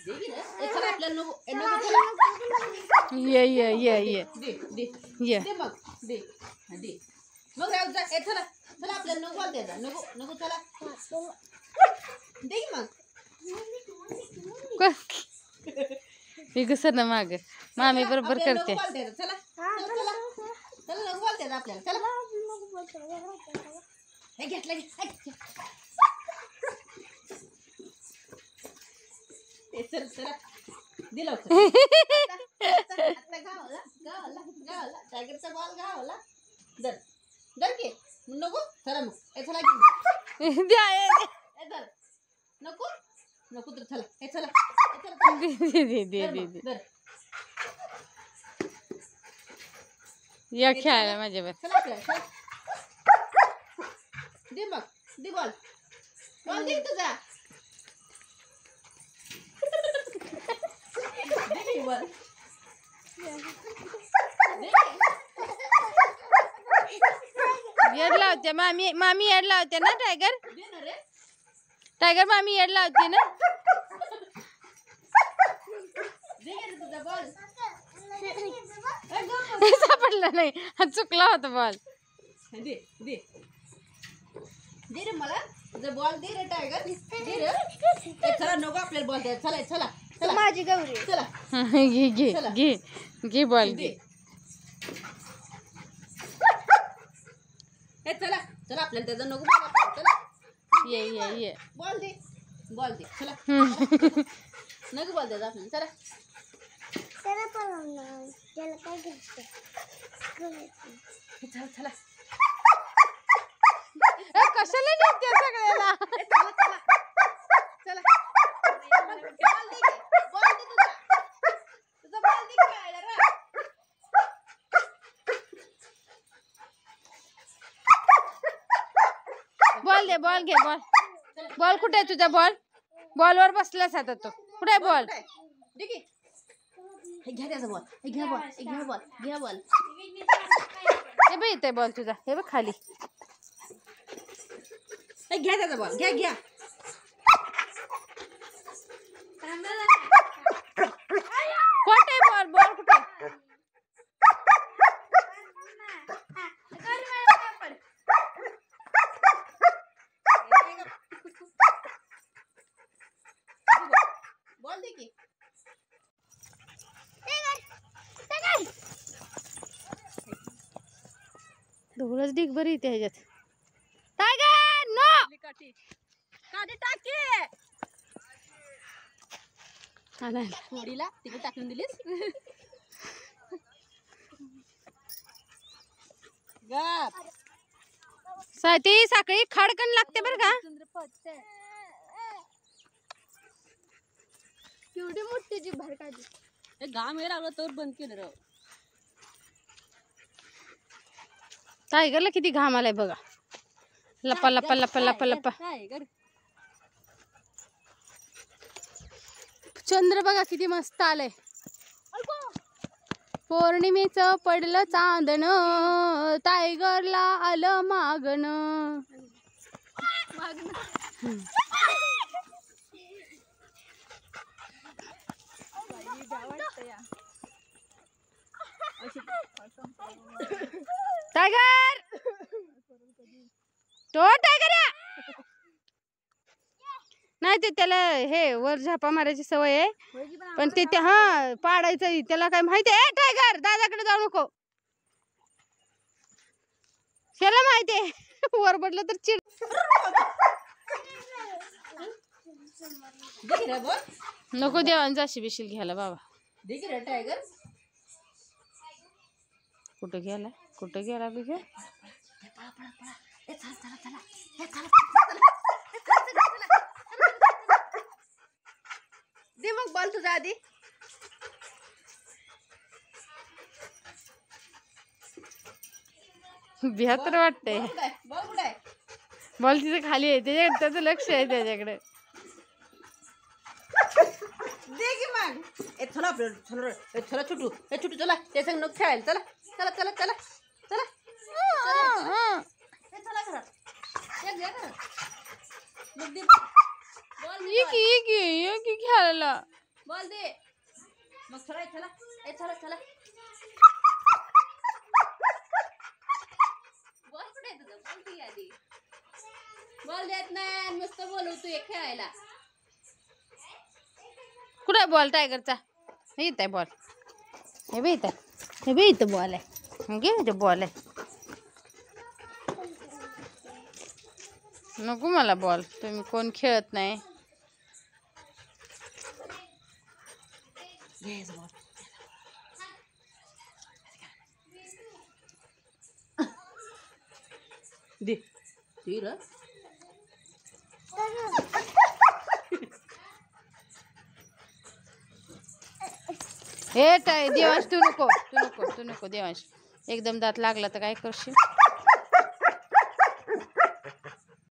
चला आपल्याला नको ये मग दे मग राहू जा. चला चला आपल्याला नको बॉल द्यायचा. नको नको चला दे मग. मी घसर ना माग मामी बरोबर करते. चला चला चला चला नको बॉल द्यायचा आपल्याला. चला हे घेतलं चल चला दिलं आता गावाला गावाला गावाला टायगरचा बॉल गावाला दर दर के नको. चला मग चला धर नको नको तर चला चला या खेळायला माझ्यावर. चला आपल्याला दे मग दे बॉल बॉल दे तुझा. येड लावते मामी. मामी येड लावते ना टायगर. टायगर मामी येड लावते ना. सापडला नाही चुकला होता बॉल. दे दे दे रे मला तुझा बॉल दे रे टायगर दे रे. चला नको आपल्याला बॉल द्या. चला चला चला माझी गौरी. चला घे घे घे घे बॉल घे. चला चला आपल्याला त्याचा नको बॉल. चला ये बॉल दे चला नको बॉल द्यायचा आपल्याला. चला त्याला पण त्याला काय घ्यायचं. चला चला कशाला नेते सगळ्याला. चला बॉल दे तुझा बॉल दे खेळायला रा. बॉल दे बॉल घे बॉल. बॉल कुठे आहे तुझा बॉल. बॉलवर बसलास आता तो. कुठे आहे बॉल. दे की हे घ्या त्याचा बॉल. हे घ्या बॉल घ्या बॉल घ्या बॉल. हे बघ इथे बॉल तुझा. हे बघ खाली. हे घ्या त्याचा बॉल घ्या घ्या. कुठे बॉल. बॉल कुठे. बॉल दे की. धुळच ढीक बरी इथे ह्याच्यात. टायगर नो काठी टाके होडीला तिकडे टाकून दिलीस. गप ती साखळी खडकन लागते बरं का. केवढी मोठी जी भर काढली. हे घाम हे लागलं तर बंद केलं राव. टायगरला किती घाम आलाय बघा. लपा लपा लपा लपा लपा. चंद्र बघा किती मस्त आलंय. पौर्णिमेचं पडलं चांदण टायगरला आलं मागण. टायगर तो टायगर या. नाही ते त्याला हे वर झापा मारायची सवय आहे पण ते हा पाडायचं त्याला काय माहिती आहे. टायगर दादाकडे जाऊ नको. त्याला माहिती आहे वर पडलं तर चिड. नको देवान जाशी बिशील घ्यायला बाबा. टायगर कुठं गेला कुठं गेला बिघे. दे मग बॉल तुझा आधी. बेहतर वाटतंय. बॉल कुठे आहे. बॉल तिथे खाली आहे त्याच्याकडे. त्याचं लक्ष आहे त्याच्याकडे. दे की मग. चला चला छोटू छोटू चला त्याच्या नको खेळायला. चला चला चला चला चला चला घरात. ये की खेळायला. बॉल दे मग चला चला ए चला चला बॉल कुठे आहे तुझा बॉल दे आधी बॉल देत नाही नुसतं बोलवतो एक खेळायला कुठे बॉल टायगरचा इथं आहे बॉल हे बी इथं बॉल आहे घे इथं बॉल आहे नको मला बॉल तुम्ही कोण खेळत नाही बॉल दे तीर हे देवांश तू नको देवांश एकदम दात लागला तर काय करशील